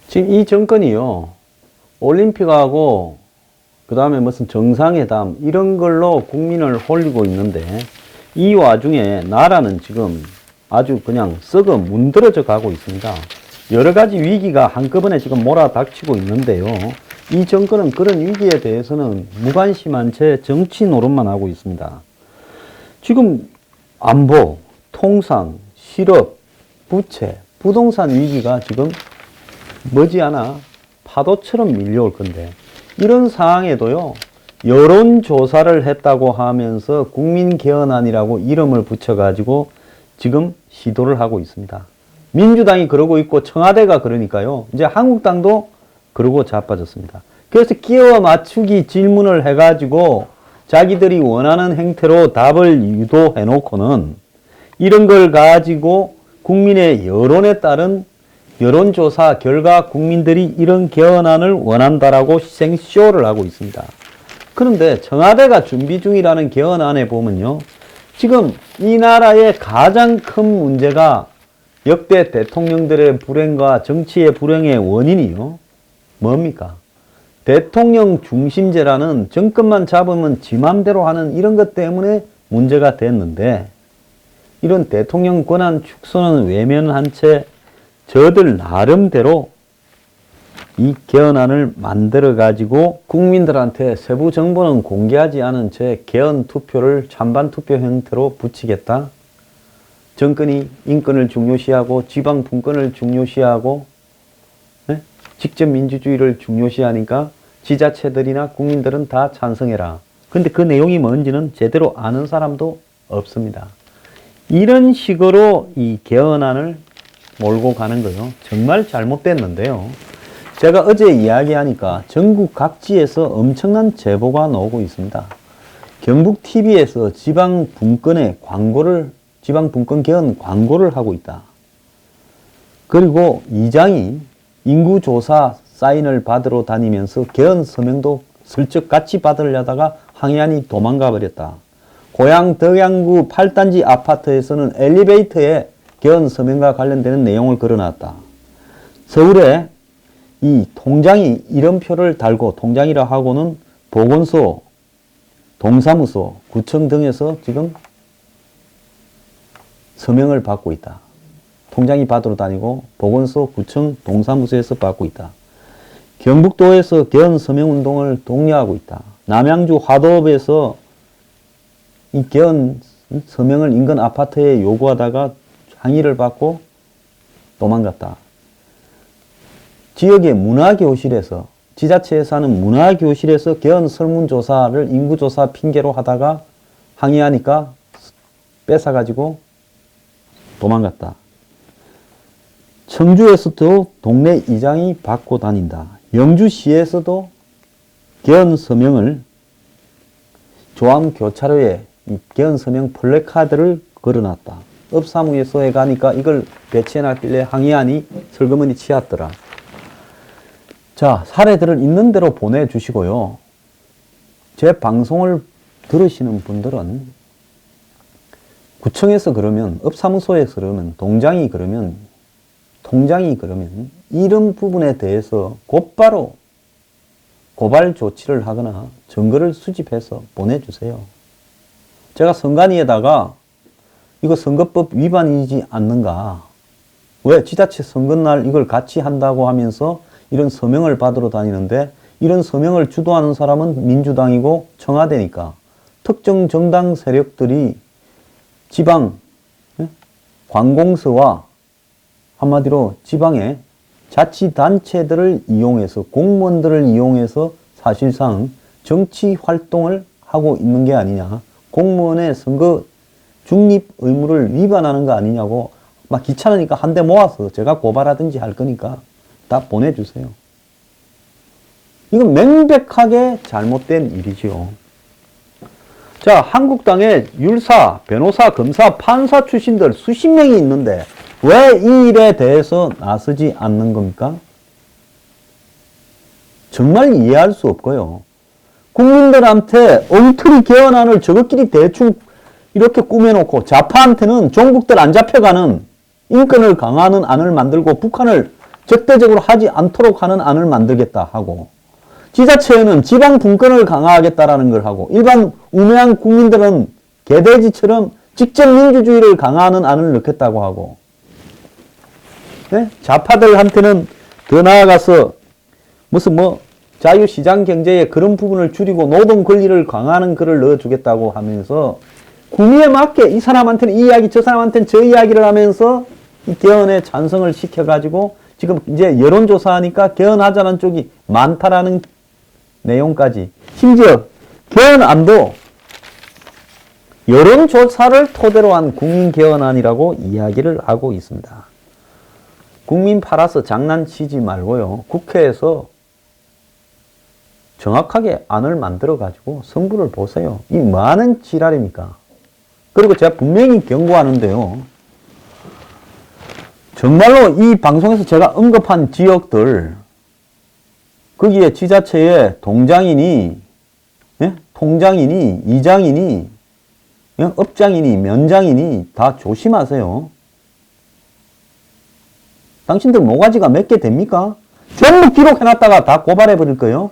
지금 이 정권이요, 올림픽하고 그 다음에 무슨 정상회담 이런 걸로 국민을 홀리고 있는데, 이 와중에 나라는 지금 아주 그냥 썩어 문드러져 가고 있습니다. 여러 가지 위기가 한꺼번에 지금 몰아닥치고 있는데요, 이 정권은 그런 위기에 대해서는 무관심한 채 정치 노릇만 하고 있습니다. 지금 안보, 통상, 실업, 부채, 부동산 위기가 지금 머지않아 파도처럼 밀려올 건데, 이런 상황에도요, 여론조사를 했다고 하면서 국민개헌안이라고 이름을 붙여가지고 지금 시도를 하고 있습니다. 민주당이 그러고 있고 청와대가 그러니까요, 이제 한국당도 그러고 자빠졌습니다. 그래서 끼워 맞추기 질문을 해가지고 자기들이 원하는 행태로 답을 유도해 놓고는 이런 걸 가지고 국민의 여론에 따른 여론조사 결과 국민들이 이런 개헌안을 원한다라고 생쇼를 하고 있습니다. 그런데 청와대가 준비 중이라는 개헌안에 보면요, 지금 이 나라의 가장 큰 문제가 역대 대통령들의 불행과 정치의 불행의 원인이요, 뭡니까? 대통령 중심제라는 정권만 잡으면 지 맘대로 하는 이런 것 때문에 문제가 됐는데, 이런 대통령 권한 축소는 외면한 채 저들 나름대로 이 개헌안을 만들어 가지고 국민들한테 세부 정보는 공개하지 않은 채 개헌 투표를 찬반 투표 형태로 붙이겠다. 정권이 인권을 중요시하고 지방 분권을 중요시하고, 네? 직접 민주주의를 중요시하니까 지자체들이나 국민들은 다 찬성해라. 근데 그 내용이 뭔지는 제대로 아는 사람도 없습니다. 이런 식으로 이 개헌안을 몰고 가는 거요, 정말 잘못됐는데요. 제가 어제 이야기하니까 전국 각지에서 엄청난 제보가 나오고 있습니다. 경북 TV에서 지방 분권 개헌 광고를 하고 있다. 그리고 이장이 인구조사 사인을 받으러 다니면서 개헌 서명도 슬쩍 같이 받으려다가 항해안이 도망가 버렸다. 고향 덕양구 8단지 아파트에서는 엘리베이터에 개헌 서명과 관련되는 내용을 걸어놨다. 서울에 이 통장이 이름표를 달고, 통장이라 하고는 보건소, 동사무소, 구청 등에서 지금 서명을 받고 있다. 통장이 받으러 다니고 보건소, 구청, 동사무소에서 받고 있다. 경북도에서 개헌 서명 운동을 독려하고 있다. 남양주 화도읍에서 이 개헌 서명을 인근 아파트에 요구하다가 항의를 받고 도망갔다. 지역의 문화교실에서, 지자체에서 하는 문화교실에서 개헌 설문조사를 인구조사 핑계로 하다가 항의하니까 뺏어가지고 도망갔다. 청주에서도 동네 이장이 받고 다닌다. 영주시에서도 개헌 서명을 조암 교차로에 이 개헌 서명 플래카드를 걸어놨다. 업사무소에 가니까 이걸 배치해놨길래 항의안이 슬그머니 치웠더라. 자, 사례들을 있는 대로 보내주시고요. 제 방송을 들으시는 분들은 구청에서 그러면, 업사무소에서 그러면, 통장이 그러면 이런 부분에 대해서 곧바로 고발 조치를 하거나 증거를 수집해서 보내주세요. 제가 선관위에다가 이거 선거법 위반이지 않는가? 왜 지자체 선거날 이걸 같이 한다고 하면서 이런 서명을 받으러 다니는데, 이런 서명을 주도하는 사람은 민주당이고 청와대니까 특정 정당 세력들이 지방 관공서와 한마디로 지방의 자치단체들을 이용해서, 공무원들을 이용해서 사실상 정치 활동을 하고 있는 게 아니냐, 공무원의 선거 중립 의무를 위반하는 거 아니냐고, 막 귀찮으니까 한 대 모아서 제가 고발하든지 할 거니까 다 보내주세요. 이건 명백하게 잘못된 일이죠. 자, 한국당에 율사, 변호사, 검사, 판사 출신들 수십 명이 있는데 왜 이 일에 대해서 나서지 않는 겁니까? 정말 이해할 수 없고요. 국민들한테 엉터리 개헌안을 저것끼리 대충 이렇게 꾸며놓고 좌파한테는 종북들 안 잡혀가는 인권을 강화하는 안을 만들고 북한을 적대적으로 하지 않도록 하는 안을 만들겠다 하고, 지자체에는 지방 분권을 강화하겠다라는 걸 하고, 일반 우매한 국민들은 개돼지처럼 직접 민주주의를 강화하는 안을 넣겠다고 하고, 네? 좌파들한테는 더 나아가서 무슨 자유시장 경제의 그런 부분을 줄이고 노동 권리를 강화하는 글을 넣어주겠다고 하면서 구미에 맞게 이 사람한테는 이 이야기, 저 사람한테는 저 이야기를 하면서 이 개헌에 찬성을 시켜가지고 지금 이제 여론조사하니까 개헌하자는 쪽이 많다라는 내용까지, 심지어 개헌안도 여론조사를 토대로 한 국민개헌안이라고 이야기를 하고 있습니다. 국민 팔아서 장난치지 말고요. 국회에서 정확하게 안을 만들어가지고 성부를 보세요. 이 많은 지랄입니까? 그리고 제가 분명히 경고하는데요. 정말로 이 방송에서 제가 언급한 지역들, 거기에 지자체에 동장이니, 예? 통장이니, 이장이니, 예? 업장이니, 면장이니 다 조심하세요. 당신들 모가지가 몇 개 됩니까? 전부 기록해놨다가 다 고발해버릴 거예요.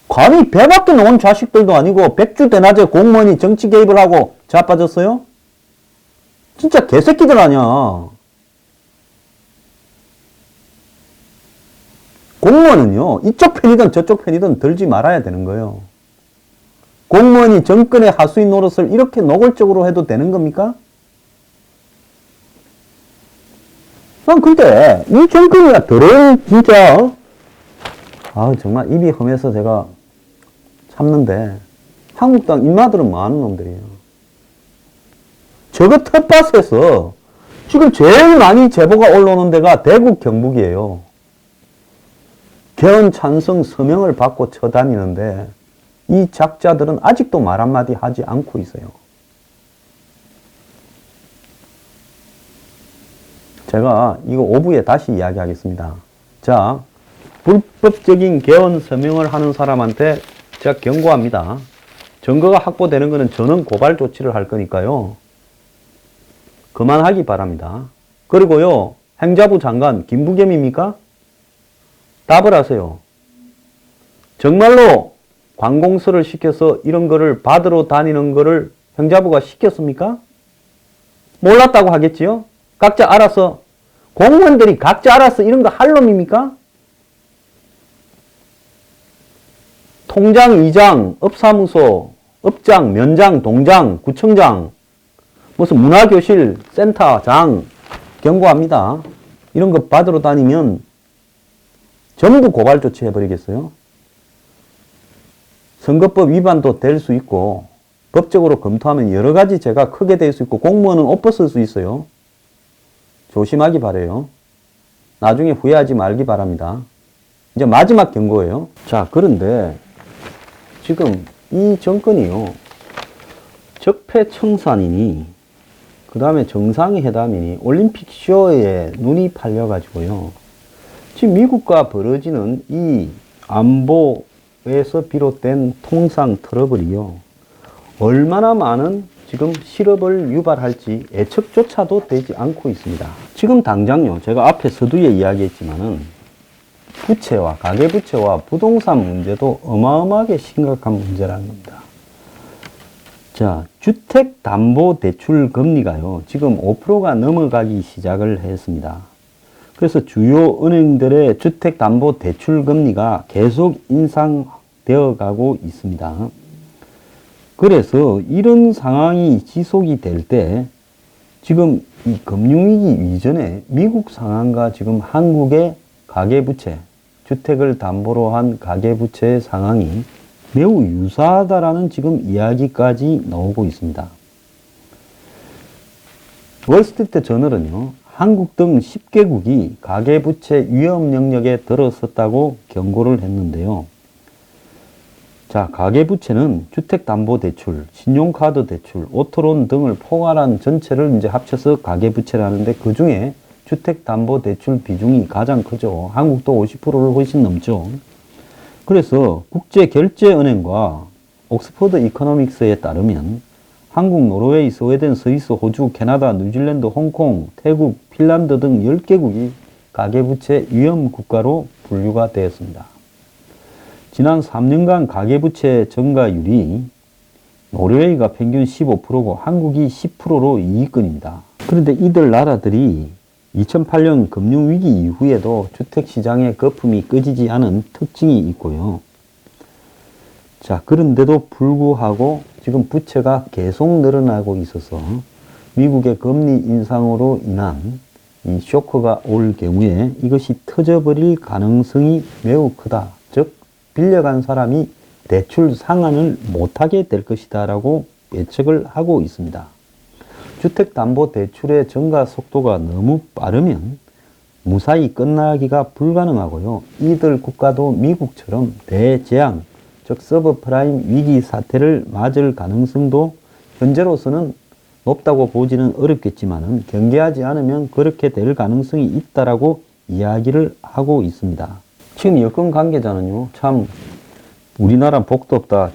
감히 배밖에 놓은 자식들도 아니고 백주 대낮에 공무원이 정치 개입을 하고 자빠졌어요? 진짜 개새끼들 아니야. 공무원은요, 이쪽 편이든 저쪽 편이든 들지 말아야 되는 거예요. 공무원이 정권의 하수인 노릇을 이렇게 노골적으로 해도 되는 겁니까? 난 근데 이 정권이가 더러운 진짜 정말 입이 험해서 제가 참는데, 한국당 인마들은 많은 놈들이에요. 저거 텃밭에서 지금 제일 많이 제보가 올라오는 데가 대구 경북이에요. 개헌 찬성 서명을 받고 쳐다니는데 이 작자들은 아직도 말 한마디 하지 않고 있어요. 제가 이거 오후에 다시 이야기하겠습니다. 자, 불법적인 개헌 서명을 하는 사람한테 제가 경고합니다. 증거가 확보되는 것은 저는 고발 조치를 할 거니까요. 그만하기 바랍니다. 그리고요, 행자부 장관 김부겸입니까? 답을 하세요. 정말로 관공서를 시켜서 이런 거를 받으러 다니는 거를 행자부가 시켰습니까? 몰랐다고 하겠지요? 각자 알아서, 공무원들이 각자 알아서 이런 거 할 놈입니까? 통장, 이장, 업사무소, 업장, 면장, 동장, 구청장, 무슨 문화교실, 센터장, 경고합니다. 이런 거 받으러 다니면 전부 고발 조치 해버리겠어요? 선거법 위반도 될 수 있고, 법적으로 검토하면 여러 가지 죄가 크게 될 수 있고, 공무원은 옷 벗을 수 있어요. 조심하기 바라요. 나중에 후회하지 말기 바랍니다. 이제 마지막 경고예요. 자, 그런데 지금 이 정권이요, 적폐청산이니 그 다음에 정상회담이니 올림픽 쇼에 눈이 팔려가지고요, 지금 미국과 벌어지는 이 안보에서 비롯된 통상 트러블이요, 얼마나 많은 지금 실업을 유발할지 예측조차도 되지 않고 있습니다. 지금 당장요, 제가 앞에 서두에 이야기했지만은 부채와 가계부채와 부동산 문제도 어마어마하게 심각한 문제라는 겁니다. 자, 주택담보대출 금리가요, 지금 5%가 넘어가기 시작을 했습니다. 그래서 주요 은행들의 주택담보대출 금리가 계속 인상되어 가고 있습니다. 그래서 이런 상황이 지속이 될 때 지금 이 금융위기 이전에 미국 상황과 지금 한국의 가계부채, 주택을 담보로 한 가계부채의 상황이 매우 유사하다라는 지금 이야기까지 나오고 있습니다. 월스트리트 저널은요, 한국 등 10개국이 가계부채 위험 영역에 들어섰다고 경고를 했는데요. 자, 가계부채는 주택담보대출, 신용카드대출, 오토론 등을 포괄한 전체를 이제 합쳐서 가계부채라는데, 그 중에 주택담보대출 비중이 가장 크죠. 한국도 50%를 훨씬 넘죠. 그래서 국제결제은행과 옥스퍼드 이코노믹스에 따르면 한국, 노르웨이, 스웨덴, 스위스, 호주, 캐나다, 뉴질랜드, 홍콩, 태국, 핀란드 등 10개국이 가계부채 위험 국가로 분류가 되었습니다. 지난 3년간 가계부채 증가율이 노르웨이가 평균 15%고 한국이 10%로 2위권입니다. 그런데 이들 나라들이 2008년 금융위기 이후에도 주택시장의 거품이 꺼지지 않은 특징이 있고요. 자, 그런데도 불구하고 지금 부채가 계속 늘어나고 있어서 미국의 금리 인상으로 인한 이 쇼크가 올 경우에 이것이 터져버릴 가능성이 매우 크다. 즉, 빌려간 사람이 대출 상환을 못하게 될 것이다 라고 예측을 하고 있습니다. 주택담보대출의 증가 속도가 너무 빠르면 무사히 끝나기가 불가능하고요. 이들 국가도 미국처럼 대재앙, 즉 서브프라임 위기 사태를 맞을 가능성도 현재로서는 높다고 보지는 어렵겠지만 경계하지 않으면 그렇게 될 가능성이 있다라고 이야기를 하고 있습니다. 지금 여권 관계자는요, 참 우리나라 복도 없다.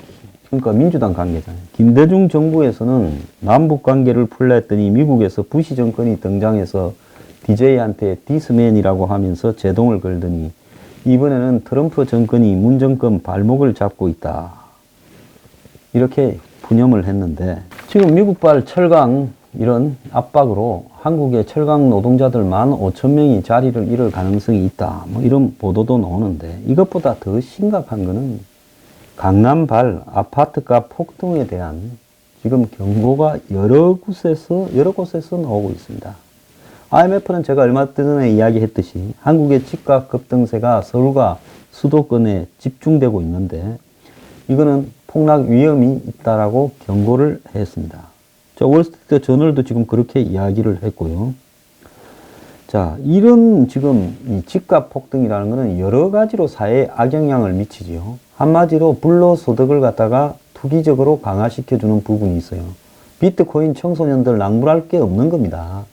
그러니까 민주당 관계자예요. 김대중 정부에서는 남북 관계를 풀라 했더니 미국에서 부시 정권이 등장해서 DJ한테 디스맨이라고 하면서 제동을 걸더니 이번에는 트럼프 정권이 문 정권 발목을 잡고 있다. 이렇게 푸념을 했는데 지금 미국발 철강 이런 압박으로 한국의 철강 노동자들 15,000명이 자리를 잃을 가능성이 있다. 뭐 이런 보도도 나오는데 이것보다 더 심각한 거는 강남발 아파트값 폭등에 대한 지금 경고가 여러 곳에서 나오고 있습니다. IMF는 제가 얼마 전에 이야기했듯이 한국의 집값 급등세가 서울과 수도권에 집중되고 있는데 이거는 폭락 위험이 있다라고 경고를 했습니다. 자, 월스트리트 저널도 지금 그렇게 이야기를 했고요. 자, 이런 지금 이 집값 폭등이라는 것은 여러 가지로 사회에 악영향을 미치지요. 한마디로 불로소득을 갖다가 투기적으로 강화시켜주는 부분이 있어요. 비트코인 청소년들 낭불할 게 없는 겁니다.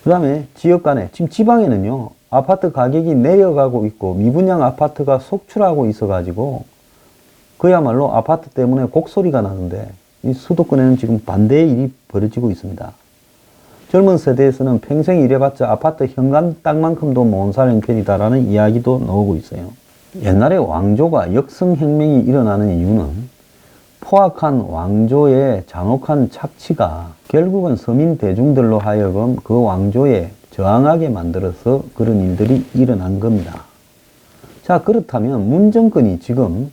그 다음에 지역 간에, 지금 지방에는요, 아파트 가격이 내려가고 있고 미분양 아파트가 속출하고 있어가지고 그야말로 아파트 때문에 곡소리가 나는데 이 수도권에는 지금 반대의 일이 벌어지고 있습니다. 젊은 세대에서는 평생 일해봤자 아파트 현관 땅만큼도 못 사는 편이다라는 이야기도 나오고 있어요. 옛날에 왕조가 역성혁명이 일어나는 이유는 포악한 왕조의 잔혹한 착취가 결국은 서민 대중들로 하여금 그 왕조에 저항하게 만들어서 그런 일들이 일어난 겁니다. 자, 그렇다면 문 정권이 지금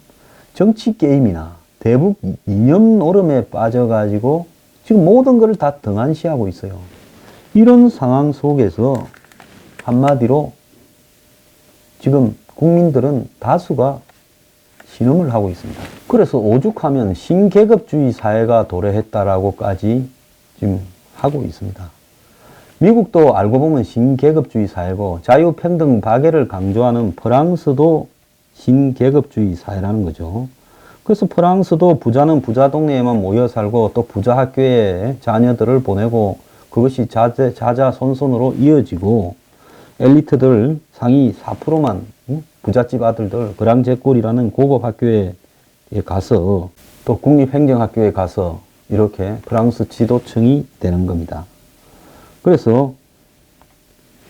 정치 게임이나 대북 이념 노름에 빠져가지고 지금 모든 것을 다 등한시하고 있어요. 이런 상황 속에서 한마디로 지금 국민들은 다수가 신음을 하고 있습니다. 그래서 오죽하면 신계급주의 사회가 도래했다라고까지 지금 하고 있습니다. 미국도 알고 보면 신계급주의 사회고 자유평등 박애를 강조하는 프랑스도 신계급주의 사회라는 거죠. 그래서 프랑스도 부자는 부자 동네에만 모여 살고 또 부자 학교에 자녀들을 보내고 그것이 자자손손으로 이어지고 엘리트들 상위 4%만 부잣집 아들들 그랑제꼴이라는 고급 학교에 가서 또 국립행정학교에 가서 이렇게 프랑스 지도층이 되는 겁니다. 그래서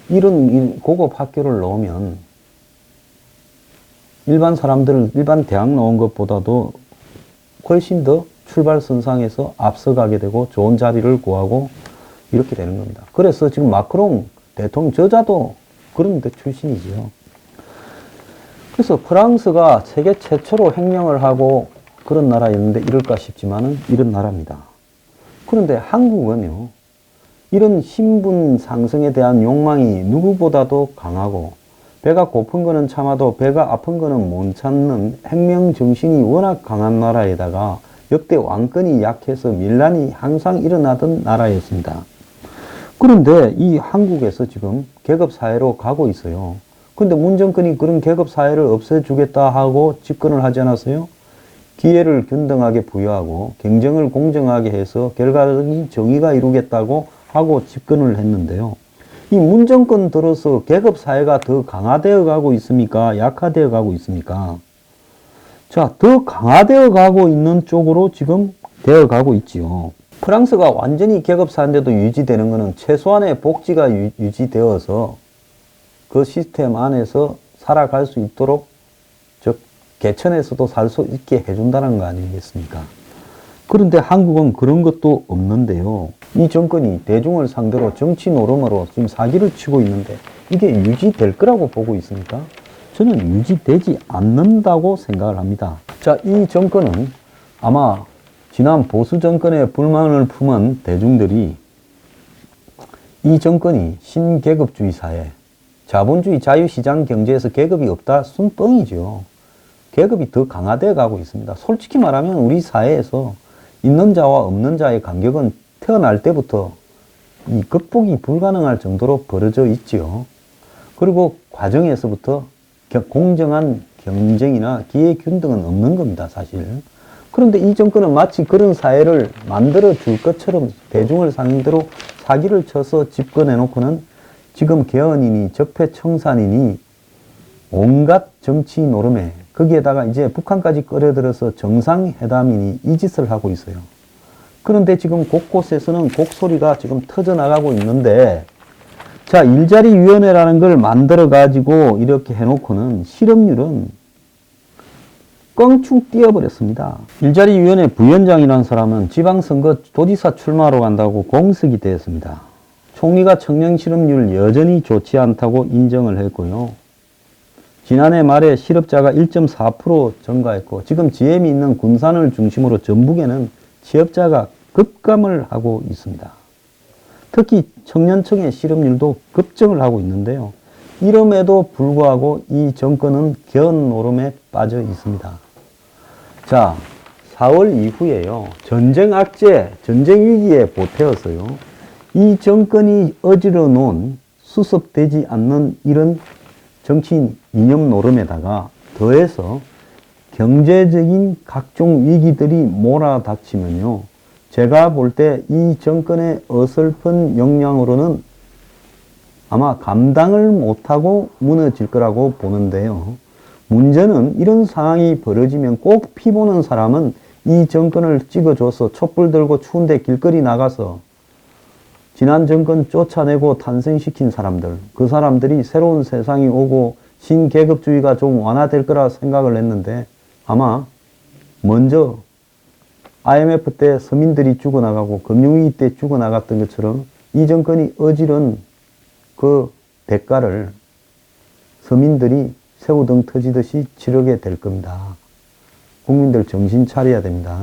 이런 고급 학교를 넣으면 일반 사람들, 일반 대학 나온 것보다도 훨씬 더 출발선상에서 앞서가게 되고 좋은 자리를 구하고 이렇게 되는 겁니다. 그래서 지금 마크롱 대통령 저자도 그런 데 출신이지요. 그래서 프랑스가 세계 최초로 혁명을 하고 그런 나라였는데 이럴까 싶지만은 이런 나라입니다. 그런데 한국은요, 이런 신분 상승에 대한 욕망이 누구보다도 강하고 배가 고픈 거는 참아도 배가 아픈 거는 못 참는 혁명 정신이 워낙 강한 나라에다가 역대 왕권이 약해서 밀란이 항상 일어나던 나라였습니다. 그런데 이 한국에서 지금 계급사회로 가고 있어요. 근데 문 정권이 그런 계급사회를 없애주겠다 하고 집권을 하지 않았어요? 기회를 균등하게 부여하고 경쟁을 공정하게 해서 결과적인 정의가 이루겠다고 하고 집권을 했는데요. 이 문 정권 들어서 계급사회가 더 강화되어 가고 있습니까? 약화되어 가고 있습니까? 자, 더 강화되어 가고 있는 쪽으로 지금 되어 가고 있지요. 프랑스가 완전히 계급사회인데도 유지되는 것은 최소한의 복지가 유지되어서 그 시스템 안에서 살아갈 수 있도록, 즉 개천에서도 살 수 있게 해준다는 거 아니겠습니까? 그런데 한국은 그런 것도 없는데요. 이 정권이 대중을 상대로 정치 노름으로 지금 사기를 치고 있는데 이게 유지될 거라고 보고 있습니까? 저는 유지되지 않는다고 생각을 합니다. 자, 이 정권은 아마 지난 보수 정권에 불만을 품은 대중들이 이 정권이 신계급주의 사회, 자본주의 자유시장 경제에서 계급이 없다? 순뻥이죠. 계급이 더 강화되어 가고 있습니다. 솔직히 말하면 우리 사회에서 있는 자와 없는 자의 간격은 태어날 때부터 이 극복이 불가능할 정도로 벌어져 있지요. 그리고 과정에서부터 공정한 경쟁이나 기회균등은 없는 겁니다, 사실. 그런데 이 정권은 마치 그런 사회를 만들어 줄 것처럼 대중을 상대로 사기를 쳐서 집권해 놓고는 지금 개헌이니 적폐청산이니 온갖 정치 노름에, 거기에다가 이제 북한까지 끌어들여서 정상회담이니 이 짓을 하고 있어요. 그런데 지금 곳곳에서는 곡소리가 지금 터져나가고 있는데, 자, 일자리위원회라는 걸 만들어가지고 이렇게 해놓고는 실업률은 껑충 뛰어버렸습니다. 일자리위원회 부위원장이라는 사람은 지방선거 도지사 출마로 간다고 공석이 되었습니다. 총리가 청년 실업률 여전히 좋지 않다고 인정을 했고요. 지난해 말에 실업자가 1.4% 증가했고, 지금 GM이 있는 군산을 중심으로 전북에는 취업자가 급감을 하고 있습니다. 특히 청년층의 실업률도 급증을 하고 있는데요. 이럼에도 불구하고 이 정권은 개헌 노름에 빠져 있습니다. 자, 4월 이후에요. 전쟁 악재, 전쟁 위기에 보태어서요. 이 정권이 어지러 놓은 수습되지 않는 이런 정치인 이념 노름에다가 더해서 경제적인 각종 위기들이 몰아닥치면요. 제가 볼 때 이 정권의 어설픈 역량으로는 아마 감당을 못하고 무너질 거라고 보는데요. 문제는 이런 상황이 벌어지면 꼭 피보는 사람은 이 정권을 찍어줘서 촛불 들고 추운데 길거리 나가서 지난 정권 쫓아내고 탄생시킨 사람들, 그 사람들이 새로운 세상이 오고 신계급주의가 좀 완화될 거라 생각을 했는데 아마 먼저 IMF 때 서민들이 죽어나가고 금융위기 때 죽어나갔던 것처럼 이 정권이 어지른 그 대가를 서민들이 새우등 터지듯이 치르게 될 겁니다. 국민들 정신 차려야 됩니다.